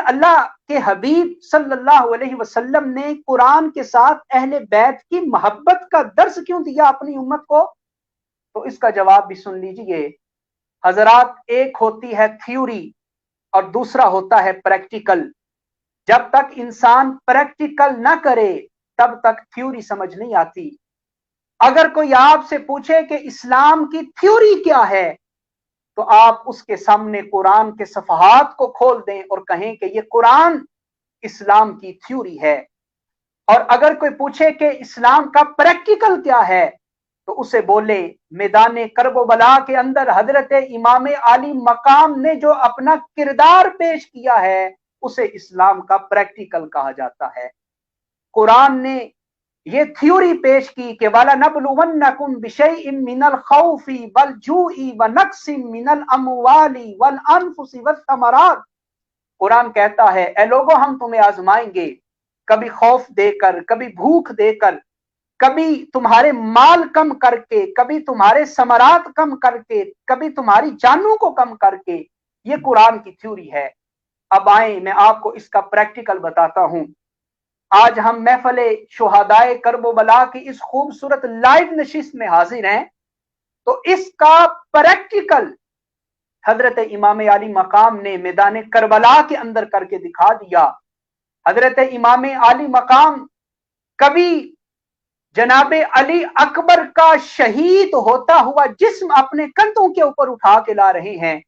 اللہ کے حبیب صلی اللہ علیہ وسلم نے قرآن کے ساتھ اہل بیت کی محبت کا درس کیوں دیا اپنی امت کو؟ تو اس کا جواب بھی سن لیجئے حضرات. ایک ہوتی ہے تھیوری اور دوسرا ہوتا ہے پریکٹیکل. جب تک انسان پریکٹیکل نہ کرے تب تک تھیوری سمجھ نہیں آتی. اگر کوئی آپ سے پوچھے کہ اسلام کی تھیوری کیا ہے تو آپ اس کے سامنے قرآن کے صفحات کو کھول دیں اور کہیں کہ یہ قرآن اسلام کی تھیوری ہے. اور اگر کوئی پوچھے کہ اسلام کا پریکٹیکل کیا ہے تو اسے بولے میدان کرب و بلا کے اندر حضرت امام علی مقام نے جو اپنا کردار پیش کیا ہے اسے اسلام کا پریکٹیکل کہا جاتا ہے. قرآن نے یہ تھیوری پیش کی کہ وَلَنَبْلُوَنَّكُمْ بِشَيْءٍ مِّنَ الْخَوْفِ وَالْجُوعِ وَنَقْصٍ مِّنَ الْأَمْوَالِ وَالْأَنفُسِ وَالثَّمَرَاتِ. قرآن کہتا ہے اے لوگوں ہم تمہیں آزمائیں گے، کبھی خوف دے کر، کبھی بھوک دے کر، کبھی تمہارے مال کم کر کے، کبھی تمہارے ثمرات کم کر کے، کبھی تمہاری جانوں کو کم کر کے. یہ قرآن کی تھیوری ہے. اب آئیں میں آپ کو اس کا پریکٹیکل بتاتا ہوں. آج ہم محفل شہدائے کرب و بلا کی اس خوبصورت لائیو نشست میں حاضر ہیں تو اس کا پریکٹیکل حضرت امام علی مقام نے میدان کربلا کے اندر کر کے دکھا دیا. حضرت امام علی مقام کبھی جناب علی اکبر کا شہید ہوتا ہوا جسم اپنے کندھوں کے اوپر اٹھا کے لا رہے ہیں،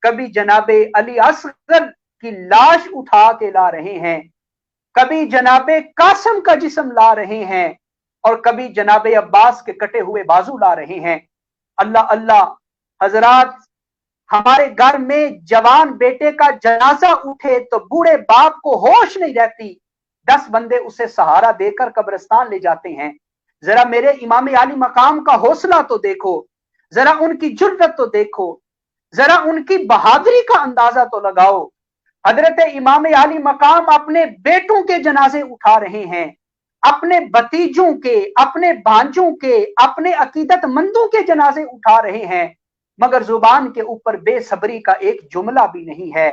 کبھی جناب علی اصغر کی لاش اٹھا کے لا رہے ہیں، کبھی جناب قاسم کا جسم لا رہے ہیں اور کبھی جناب عباس کے کٹے ہوئے بازو لا رہے ہیں. اللہ اللہ حضرات، ہمارے گھر میں جوان بیٹے کا جنازہ اٹھے تو بوڑھے باپ کو ہوش نہیں رہتی، 10 بندے اسے سہارا دے کر قبرستان لے جاتے ہیں. ذرا میرے امام علی مقام کا حوصلہ تو دیکھو، ذرا ان کی جرأت تو دیکھو، ذرا ان کی بہادری کا اندازہ تو لگاؤ. حضرت امام علی مقام اپنے بیٹوں کے جنازے اٹھا رہے ہیں، اپنے بھتیجوں کے، اپنے بھانجوں کے، اپنے عقیدت مندوں کے جنازے اٹھا رہے ہیں، مگر زبان کے اوپر بے صبری کا ایک جملہ بھی نہیں ہے.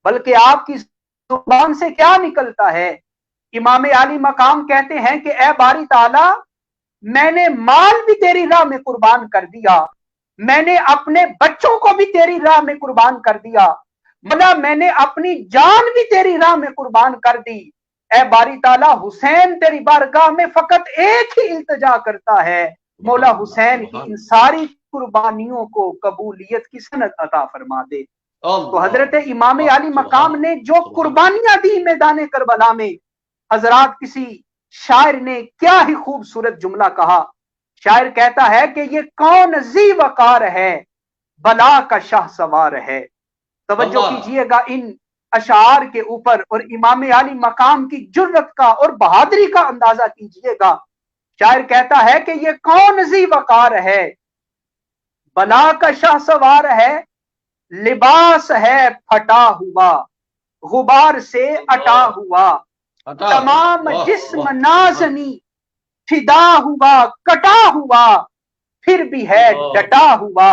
بلکہ آپ کی زبان سے کیا نکلتا ہے؟ امام علی مقام کہتے ہیں کہ اے باری تعالی، میں نے مال بھی تیری راہ میں قربان کر دیا، میں نے اپنے بچوں کو بھی تیری راہ میں قربان کر دیا، مولا میں نے اپنی جان بھی تیری راہ میں قربان کر دی. اے باری تعالی، حسین تیری بارگاہ میں فقط ایک ہی التجا کرتا ہے، مولا حسین کی ان ساری قربانیوں کو قبولیت کی سند عطا فرما دے. تو حضرت امام علی مقام نے جو قربانیاں دی میدان کربلا میں، حضرات کسی شاعر نے کیا ہی خوبصورت جملہ کہا. شاعر کہتا ہے کہ یہ کون ذی وقار ہے، بلا کا شاہ سوار ہے. توجہ کیجئے گا ان اشعار کے اوپر اور امام علی مقام کی جرأت کا اور بہادری کا اندازہ کیجئے گا. شاعر کہتا ہے کہ یہ کون ذی وقار ہے، بلا کا شاہ سوار ہے، لباس ہے پھٹا ہوا، غبار سے اٹا ہوا، تمام جسم نازنی فدا ہوا کٹا ہوا، پھر بھی ہے ڈٹا ہوا.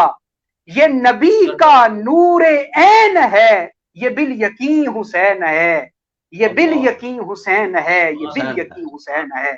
یہ نبی کا نور عین ہے، یہ بال یقین حسین ہے، یہ بال یقین حسین ہے، یہ بال یقین حسین ہے.